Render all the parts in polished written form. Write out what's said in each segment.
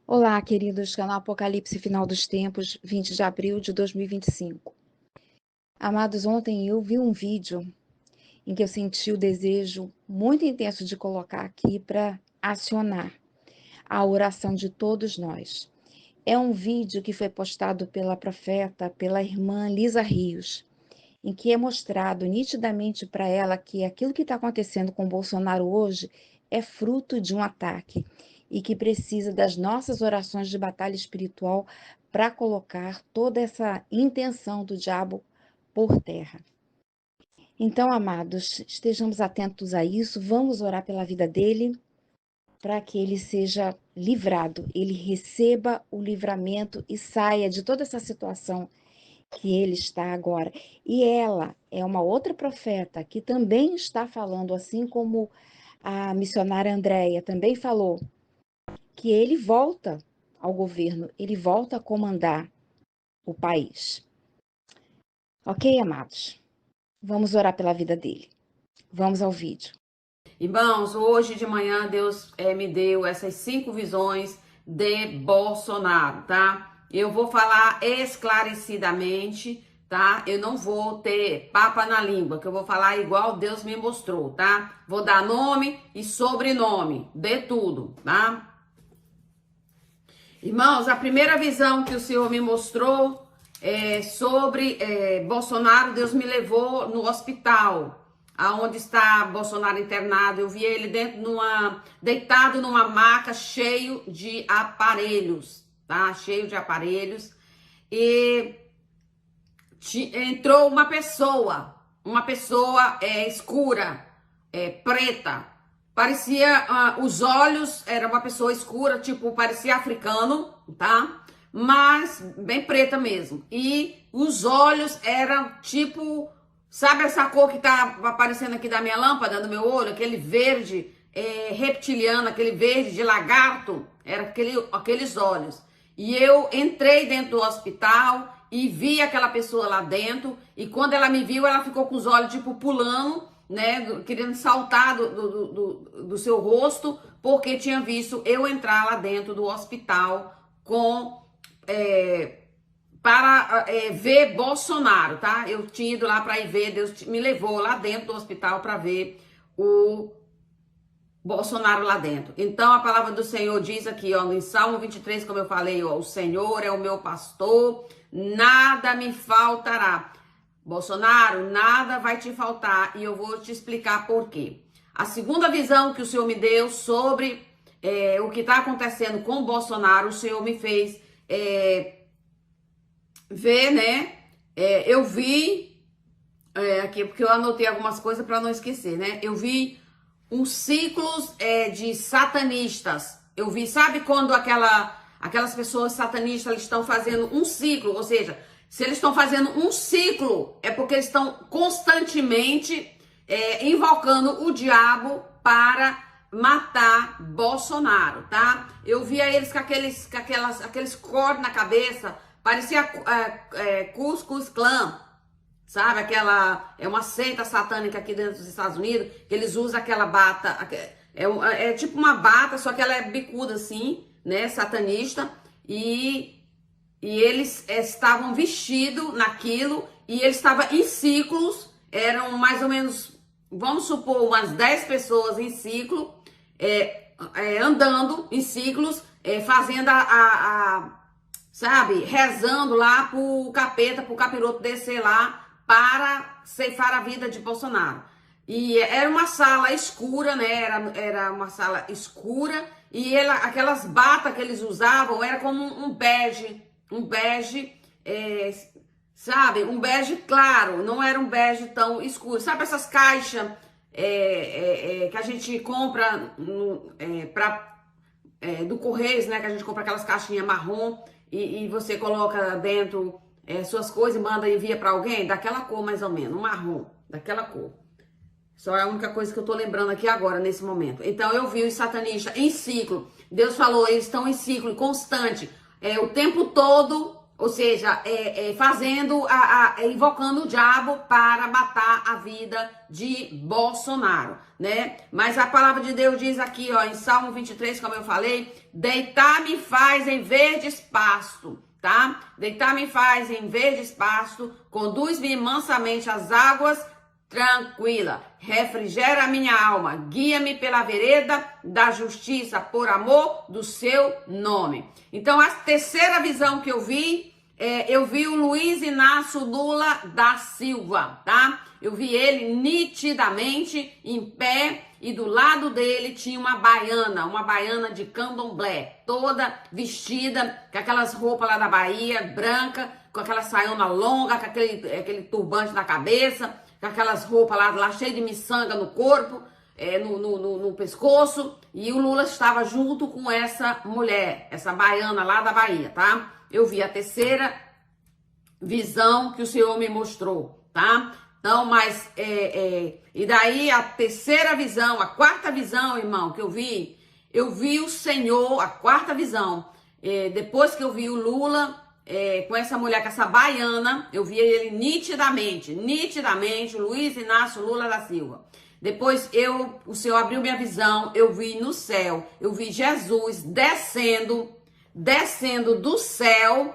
Olá, queridos, canal Apocalipse Final dos Tempos, 20 de abril de 2025. Amados, ontem eu vi um vídeo em que eu senti o desejo muito intenso de colocar aqui para acionar a oração de todos nós. É um vídeo que foi postado pela profeta, pela irmã Lisa Rios, em que é mostrado nitidamente para ela que aquilo que está acontecendo com Bolsonaro hoje é fruto de um ataque e que precisa das nossas orações de batalha espiritual para colocar toda essa intenção do diabo por terra. Então, amados, estejamos atentos a isso, vamos orar pela vida dele, para que ele seja livrado, ele receba o livramento e saia de toda essa situação que ele está agora. E ela é uma outra profeta que também está falando, assim como a missionária Andréia também falou, que ele volta ao governo, ele volta a comandar o país. Ok, amados? Vamos orar pela vida dele. Vamos ao vídeo. Irmãos, hoje de manhã Deus me deu essas 5 visões de Bolsonaro, tá? Eu vou falar esclarecidamente, tá? Eu não vou ter papa na língua, que eu vou falar igual Deus me mostrou, tá? Vou dar nome e sobrenome, de tudo, tá? Irmãos, a primeira visão que o Senhor me mostrou sobre Bolsonaro, Deus me levou no hospital, aonde está Bolsonaro internado. Eu vi ele deitado numa maca cheio de aparelhos, tá? Cheio de aparelhos. E entrou uma pessoa escura, preta. Parecia, os olhos, era uma pessoa escura, tipo, parecia africano, tá? Mas bem preta mesmo. E os olhos eram tipo, sabe essa cor que tá aparecendo aqui da minha lâmpada, do meu olho? Aquele verde reptiliano, aquele verde de lagarto, era aqueles olhos. E eu entrei dentro do hospital e vi aquela pessoa lá dentro. E quando ela me viu, ela ficou com os olhos tipo pulando, né, querendo saltar do seu rosto, porque tinha visto eu entrar lá dentro do hospital para ver Bolsonaro, tá? Eu tinha ido lá para ir ver, Deus me levou lá dentro do hospital para ver o Bolsonaro lá dentro. Então a palavra do Senhor diz aqui, ó, em Salmo 23, como eu falei, ó, o Senhor é o meu pastor, nada me faltará. Bolsonaro, nada vai te faltar e eu vou te explicar por quê. A segunda visão que o Senhor me deu sobre o que está acontecendo com o Bolsonaro, o Senhor me fez ver, né? Eu vi, aqui, porque eu anotei algumas coisas para não esquecer, né? Eu vi uns ciclos de satanistas. Eu vi, sabe quando aquelas pessoas satanistas eles estão fazendo um ciclo, ou seja, se eles estão fazendo um ciclo, é porque eles estão constantemente invocando o diabo para matar Bolsonaro, tá? Eu via eles com aqueles cortes na cabeça, parecia Ku Klux Klan, sabe? É uma seita satânica aqui dentro dos Estados Unidos, que eles usam aquela bata, é tipo uma bata, só que ela é bicuda assim, né? Satanista, e eles estavam vestidos naquilo e eles estavam em ciclos, eram mais ou menos, vamos supor, umas 10 pessoas em ciclo, andando em ciclos, fazendo sabe, rezando lá pro capeta, pro capiroto descer lá para ceifar a vida de Bolsonaro. E era uma sala escura, né? Era uma sala escura e aquelas batas que eles usavam era como um bege, sabe? Um bege claro, não era um bege tão escuro. Sabe essas caixas que a gente compra do Correios, né? Que a gente compra aquelas caixinhas marrom e você coloca dentro suas coisas e manda e envia para alguém? Daquela cor mais ou menos, um marrom, daquela cor. Só é a única coisa que eu tô lembrando aqui agora, nesse momento. Então eu vi os satanistas em ciclo. Deus falou, eles estão em ciclo constante. O tempo todo Ou seja, invocando o diabo para matar a vida de Bolsonaro, né? Mas a palavra de Deus diz aqui, ó, em Salmo 23, como eu falei, deitar-me faz em verdes pasto, tá? Deitar-me faz em verdes pasto, conduz-me mansamente às águas tranquila, refrigera a minha alma, guia-me pela vereda da justiça, por amor do seu nome. Então, a terceira visão que eu vi o Luiz Inácio Lula da Silva, tá? Eu vi ele nitidamente em pé e do lado dele tinha uma baiana de candomblé, toda vestida com aquelas roupas lá da Bahia, branca, com aquela saiona longa, com aquele turbante na cabeça, com aquelas roupas lá cheias de miçanga no corpo, no pescoço, e o Lula estava junto com essa mulher, essa baiana lá da Bahia, tá? Eu vi a terceira visão que o Senhor me mostrou, tá? Então, mas, e daí a terceira visão, a quarta visão, irmão, que eu vi o Senhor, a quarta visão, depois que eu vi o Lula, com essa mulher, com essa baiana, eu vi ele nitidamente, o Luiz Inácio Lula da Silva. Depois o Senhor abriu minha visão, eu vi no céu, eu vi Jesus descendo do céu,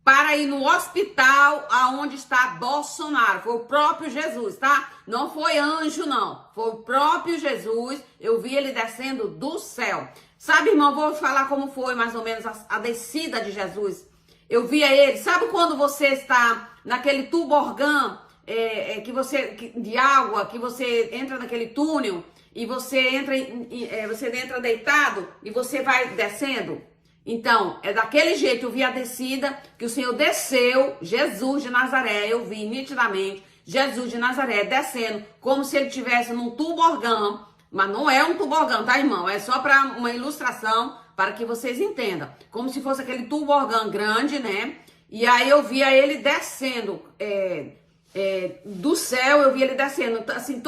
para ir no hospital aonde está Bolsonaro. Foi o próprio Jesus, tá? Não foi anjo, não. Foi o próprio Jesus. Eu vi ele descendo do céu. Sabe, irmão, vou falar como foi mais ou menos a descida de Jesus. Eu via ele. Sabe quando você está naquele tuborgã de água, que você entra naquele túnel e você entra deitado e você vai descendo? Então, é daquele jeito, eu vi a descida, que o Senhor desceu, Jesus de Nazaré, eu vi nitidamente, Jesus de Nazaré descendo, como se ele estivesse num tuborgã, mas não é um tuborgã, tá, irmão? É só para uma ilustração, para que vocês entendam. Como se fosse aquele tuborgã grande, né? E aí eu via ele descendo, do céu, eu vi ele descendo, assim,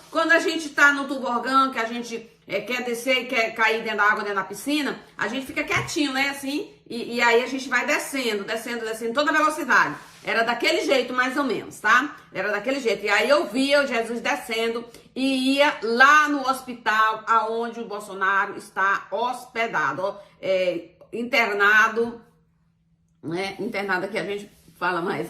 quando a gente tá no tuborgã, que a gente quer descer e quer cair dentro da água, dentro da piscina, a gente fica quietinho, né, assim, e aí a gente vai descendo, toda velocidade. Era daquele jeito, mais ou menos, tá? Era daquele jeito. E aí eu via o Jesus descendo e ia lá no hospital aonde o Bolsonaro está hospedado, internado, né? Internado aqui a gente fala mais,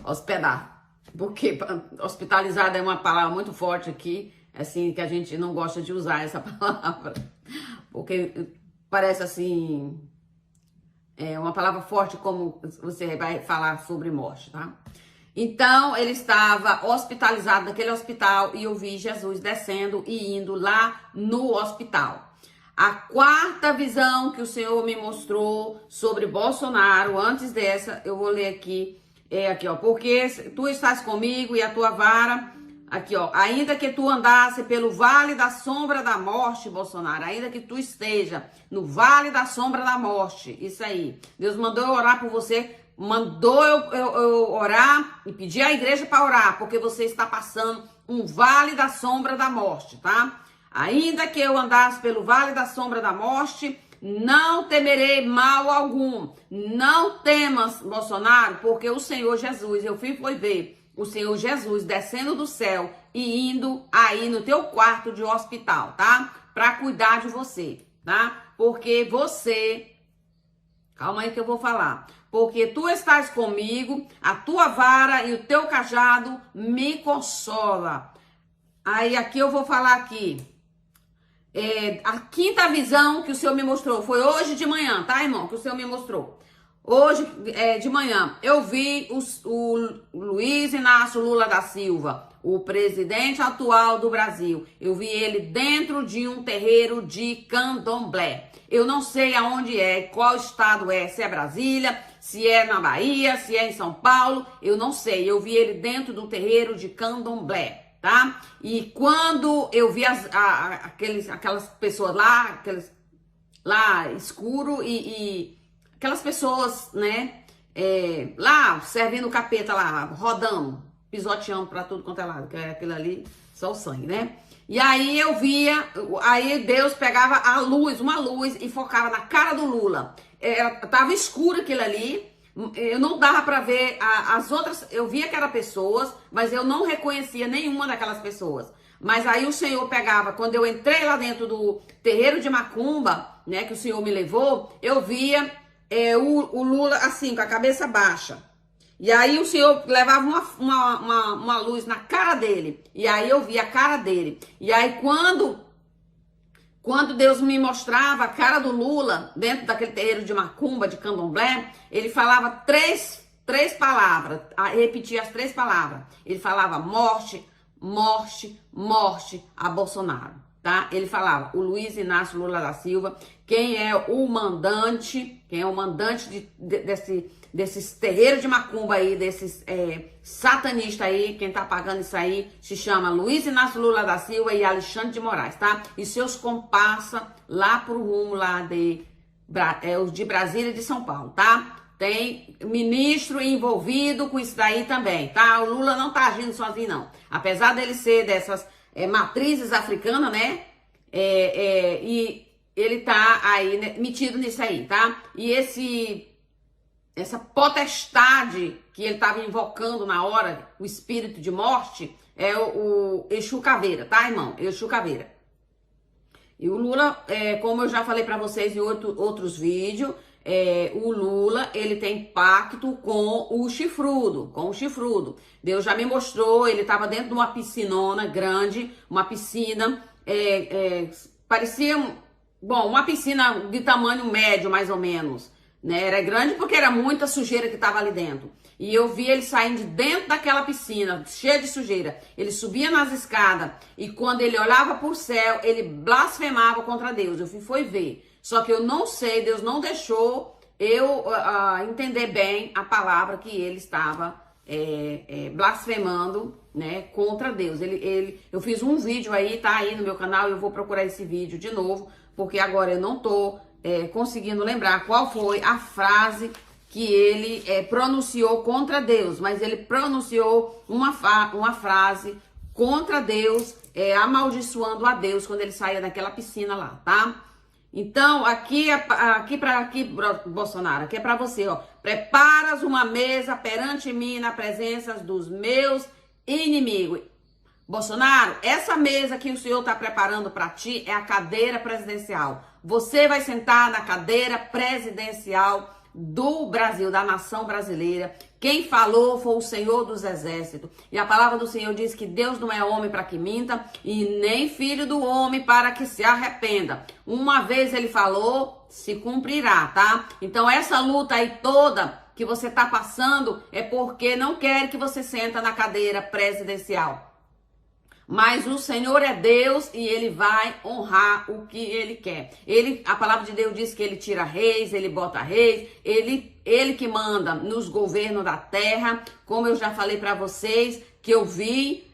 hospedar. Porque hospitalizado é uma palavra muito forte aqui, assim, que a gente não gosta de usar essa palavra. Porque parece assim, uma palavra forte, como você vai falar sobre morte, tá? Então, ele estava hospitalizado naquele hospital e eu vi Jesus descendo e indo lá no hospital. A quarta visão que o Senhor me mostrou sobre Bolsonaro, antes dessa, eu vou ler aqui, aqui, ó, porque tu estás comigo e a tua vara, aqui, ó, ainda que tu andasse pelo vale da sombra da morte, Bolsonaro, ainda que tu esteja no vale da sombra da morte, isso aí, Deus mandou eu orar por você, mandou eu orar e pedir à igreja para orar, porque você está passando um vale da sombra da morte, tá? Ainda que eu andasse pelo vale da sombra da morte, não temerei mal algum. Não temas, Bolsonaro, porque o Senhor Jesus, eu fui ver o Senhor Jesus descendo do céu e indo aí no teu quarto de hospital, tá? Para cuidar de você, tá? Porque você... Calma aí que eu vou falar. Porque tu estás comigo, a tua vara e o teu cajado me consola. Aí aqui eu vou falar aqui. A quinta visão que o Senhor me mostrou foi hoje de manhã, tá, irmão? Que o Senhor me mostrou. Hoje de manhã eu vi o Luiz Inácio Lula da Silva, o presidente atual do Brasil. Eu vi ele dentro de um terreiro de candomblé. Eu não sei aonde qual estado se é Brasília, se é na Bahia, se é em São Paulo, eu não sei. Eu vi ele dentro do terreiro de candomblé. Tá? E quando eu vi aquelas pessoas lá, escuro e aquelas pessoas, né, lá servindo o capeta lá, rodando, pisoteando pra tudo quanto é lado, que é aquilo ali, só o sangue, né? E aí eu via, aí Deus pegava a luz, uma luz, e focava na cara do Lula. Tava escuro aquilo ali, eu não dava para ver as outras, eu via que eram pessoas, mas eu não reconhecia nenhuma daquelas pessoas. Mas aí o Senhor pegava, quando eu entrei lá dentro do terreiro de Macumba, né, que o Senhor me levou, eu via o Lula assim, com a cabeça baixa. E aí o Senhor levava uma luz na cara dele. E aí eu via a cara dele. E aí quando Deus me mostrava a cara do Lula dentro daquele terreiro de Macumba, de Candomblé, ele falava três palavras, repetia as 3 palavras. Ele falava morte, morte, morte a Bolsonaro, tá? Ele falava, o Luiz Inácio Lula da Silva, quem é o mandante desses terreiros de macumba aí, desses satanistas aí, quem tá pagando isso aí, se chama Luiz Inácio Lula da Silva e Alexandre de Moraes, tá? E seus comparsa lá pro rumo lá de Brasília e de São Paulo, tá? Tem ministro envolvido com isso daí também, tá? O Lula não tá agindo sozinho, não. Apesar dele ser dessas matrizes africanas, né? E ele tá aí, né, metido nisso aí, tá? E essa potestade que ele tava invocando na hora, o espírito de morte, é o Exu Caveira, tá, irmão? Exu Caveira. E o Lula, como eu já falei pra vocês em outros vídeos, o Lula, ele tem pacto com o chifrudo, Deus já me mostrou, ele estava dentro de uma piscinona grande, uma piscina, parecia, uma piscina de tamanho médio, mais ou menos, né? Era grande porque era muita sujeira que estava ali dentro. E eu vi ele saindo de dentro daquela piscina, cheia de sujeira. Ele subia nas escadas e quando ele olhava para o céu, ele blasfemava contra Deus. Eu fui ver. Só que eu não sei, Deus não deixou eu entender bem a palavra que ele estava blasfemando, né, contra Deus. Eu fiz um vídeo aí, tá aí no meu canal, eu vou procurar esse vídeo de novo, porque agora eu não tô conseguindo lembrar qual foi a frase que ele pronunciou contra Deus, mas ele pronunciou uma frase contra Deus, amaldiçoando a Deus quando ele saía daquela piscina lá, tá? Então, aqui Bolsonaro, aqui é para você, ó. Preparas uma mesa perante mim na presença dos meus inimigos. Bolsonaro, essa mesa que o senhor está preparando para ti é a cadeira presidencial. Você vai sentar na cadeira presidencial do Brasil, da nação brasileira. Quem falou foi o Senhor dos Exércitos. E a palavra do Senhor diz que Deus não é homem para que minta e nem filho do homem para que se arrependa. Uma vez ele falou, se cumprirá, tá? Então essa luta aí toda que você tá passando é porque não quer que você senta na cadeira presidencial. Mas o Senhor é Deus e ele vai honrar o que ele quer. A palavra de Deus diz que ele tira reis, ele bota reis, ele que manda nos governos da terra. Como eu já falei para vocês, que eu vi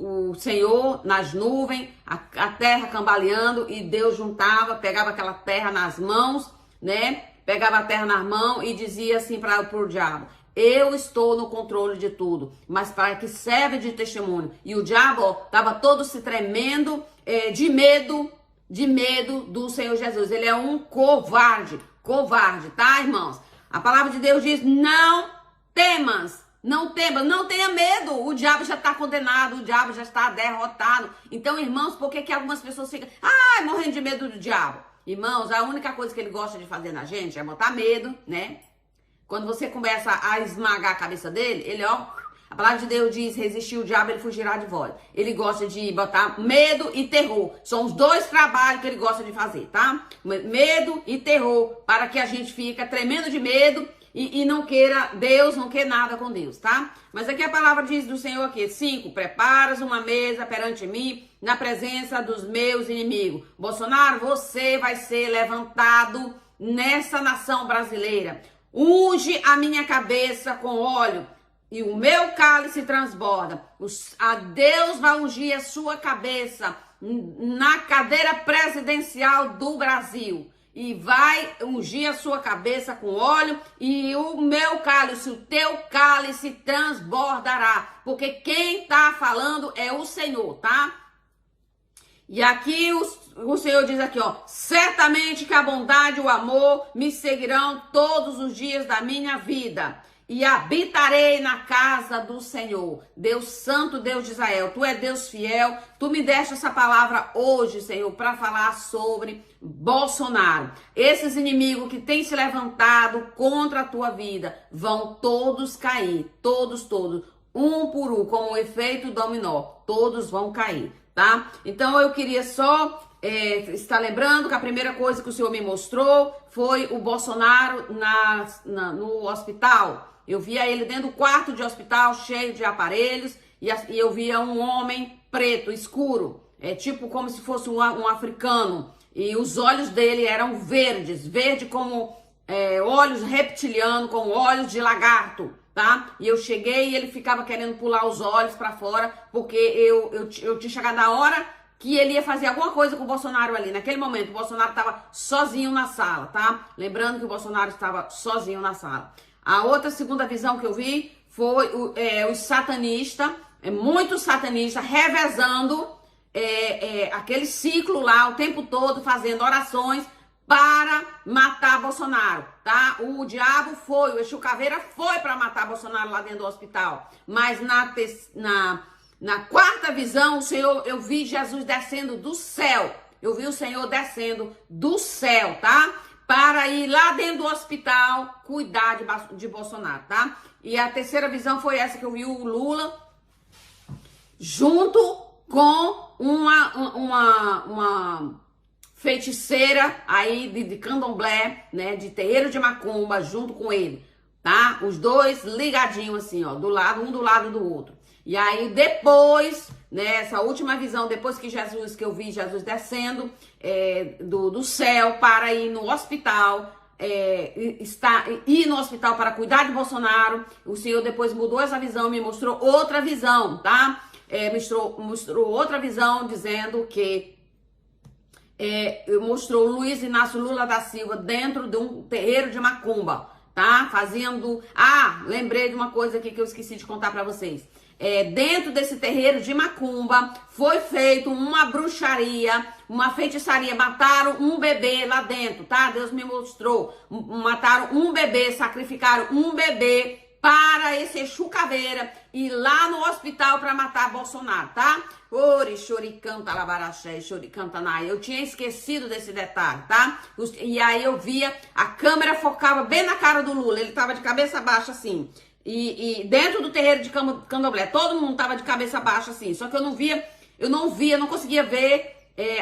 o Senhor nas nuvens, a terra cambaleando e Deus pegava aquela terra nas mãos, né? Pegava a terra nas mãos e dizia assim para o diabo: eu estou no controle de tudo, mas para que serve de testemunho. E o diabo estava todo se tremendo de medo do Senhor Jesus. Ele é um covarde, tá, irmãos? A palavra de Deus diz, não temas, não tenha medo. O diabo já está condenado, o diabo já está derrotado. Então, irmãos, por que algumas pessoas ficam, morrendo de medo do diabo? Irmãos, a única coisa que ele gosta de fazer na gente é botar medo, né? Quando você começa a esmagar a cabeça dele, a palavra de Deus diz, resistir o diabo, ele fugirá de vós. Ele gosta de botar medo e terror. São os 2 trabalhos que ele gosta de fazer, tá? Medo e terror, para que a gente fique tremendo de medo e não queira Deus, não quer nada com Deus, tá? Mas aqui a palavra diz do Senhor aqui, 5, preparas uma mesa perante mim, na presença dos meus inimigos. Bolsonaro, você vai ser levantado nessa nação brasileira. Unge a minha cabeça com óleo e o meu cálice transborda. A Deus vai ungir a sua cabeça na cadeira presidencial do Brasil. E vai ungir a sua cabeça com óleo e o meu cálice, o teu cálice transbordará. Porque quem tá falando é o Senhor, tá? E aqui o Senhor diz aqui, ó, certamente que a bondade e o amor me seguirão todos os dias da minha vida. E habitarei na casa do Senhor. Deus Santo, Deus de Israel, tu é Deus fiel. Tu me deste essa palavra hoje, Senhor, para falar sobre Bolsonaro. Esses inimigos que têm se levantado contra a tua vida vão todos cair. Todos. Um por um, como o efeito dominó. Todos vão cair, tá? Então eu queria só estar lembrando que a primeira coisa que o Senhor me mostrou foi o Bolsonaro no hospital. Eu via ele dentro do quarto de hospital, cheio de aparelhos, e eu via um homem preto, escuro, tipo como se fosse um africano, e os olhos dele eram verde como olhos reptilianos, com olhos de lagarto, tá? E eu cheguei e ele ficava querendo pular os olhos para fora, porque eu tinha chegado na hora que ele ia fazer alguma coisa com o Bolsonaro ali. Naquele momento, o Bolsonaro estava sozinho na sala, tá? Lembrando que o Bolsonaro estava sozinho na sala. A outra segunda visão que eu vi foi os satanistas, muitos satanistas revezando aquele ciclo lá o tempo todo, fazendo orações para matar Bolsonaro, tá? O diabo foi, o Exu Caveira foi para matar Bolsonaro lá dentro do hospital. Mas na quarta visão, eu vi Jesus descendo do céu. Eu vi o Senhor descendo do céu, tá? Para ir lá dentro do hospital cuidar de Bolsonaro, tá? E a terceira visão foi essa que eu vi o Lula junto com uma feiticeira aí de candomblé, né? De terreiro de macumba junto com ele, tá? Os dois ligadinhos assim, ó, um do lado do outro. E aí depois, né, essa última visão, depois que eu vi Jesus descendo do céu para ir no hospital, ir no hospital para cuidar de Bolsonaro, o Senhor depois mudou essa visão, me mostrou outra visão, tá? Mostrou outra visão dizendo que mostrou Luiz Inácio Lula da Silva dentro de um terreiro de macumba, tá? Lembrei de uma coisa aqui que eu esqueci de contar para vocês. Dentro desse terreiro de macumba foi feito uma bruxaria, uma feitiçaria, mataram um bebê lá dentro, tá? Deus me mostrou, mataram um bebê, sacrificaram um bebê para esse Exu Caveira ir lá no hospital para matar Bolsonaro, tá? Ori, choricanta, labaraxé, choricanta, naia. Eu tinha esquecido desse detalhe, tá? E aí eu via, a câmera focava bem na cara do Lula, ele tava de cabeça baixa assim. E dentro do terreiro de candomblé, todo mundo tava de cabeça baixa assim. Só que eu não conseguia ver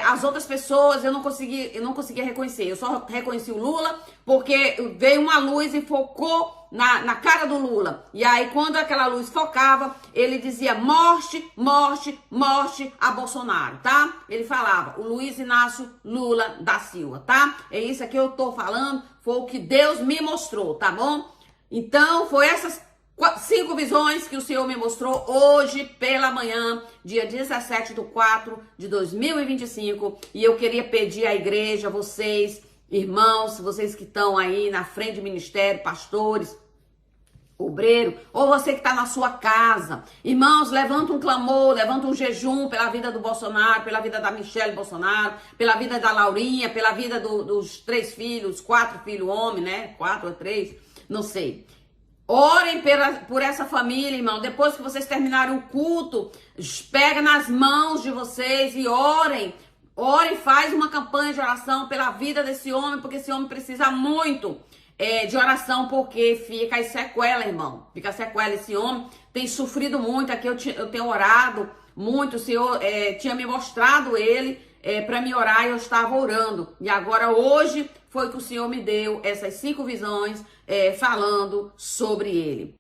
as outras pessoas, eu não conseguia reconhecer. Eu só reconheci o Lula porque veio uma luz e focou na cara do Lula. E aí quando aquela luz focava, ele dizia morte, morte, morte a Bolsonaro, tá? Ele falava, o Luiz Inácio Lula da Silva, tá? É isso que eu tô falando, foi o que Deus me mostrou, tá bom? Então, foi essas 5 visões que o Senhor me mostrou hoje pela manhã, dia 17/4/2025. E eu queria pedir à igreja, vocês, irmãos, vocês que estão aí na frente do ministério, pastores, obreiro, ou você que está na sua casa, irmãos, levanta um clamor, levanta um jejum pela vida do Bolsonaro, pela vida da Michelle Bolsonaro, pela vida da Laurinha, pela vida dos 3 filhos, 4 filhos homem, né? 4 ou 3, não sei. Orem por essa família, irmão. Depois que vocês terminarem o culto, pega nas mãos de vocês e orem. Orem, faz uma campanha de oração pela vida desse homem, porque esse homem precisa muito de oração, porque fica as sequelas, irmão. Fica a sequela. Esse homem tem sofrido muito. Aqui eu tenho orado muito. O Senhor tinha me mostrado ele para me orar e eu estava orando. E agora hoje foi que o Senhor me deu essas 5 visões falando sobre ele.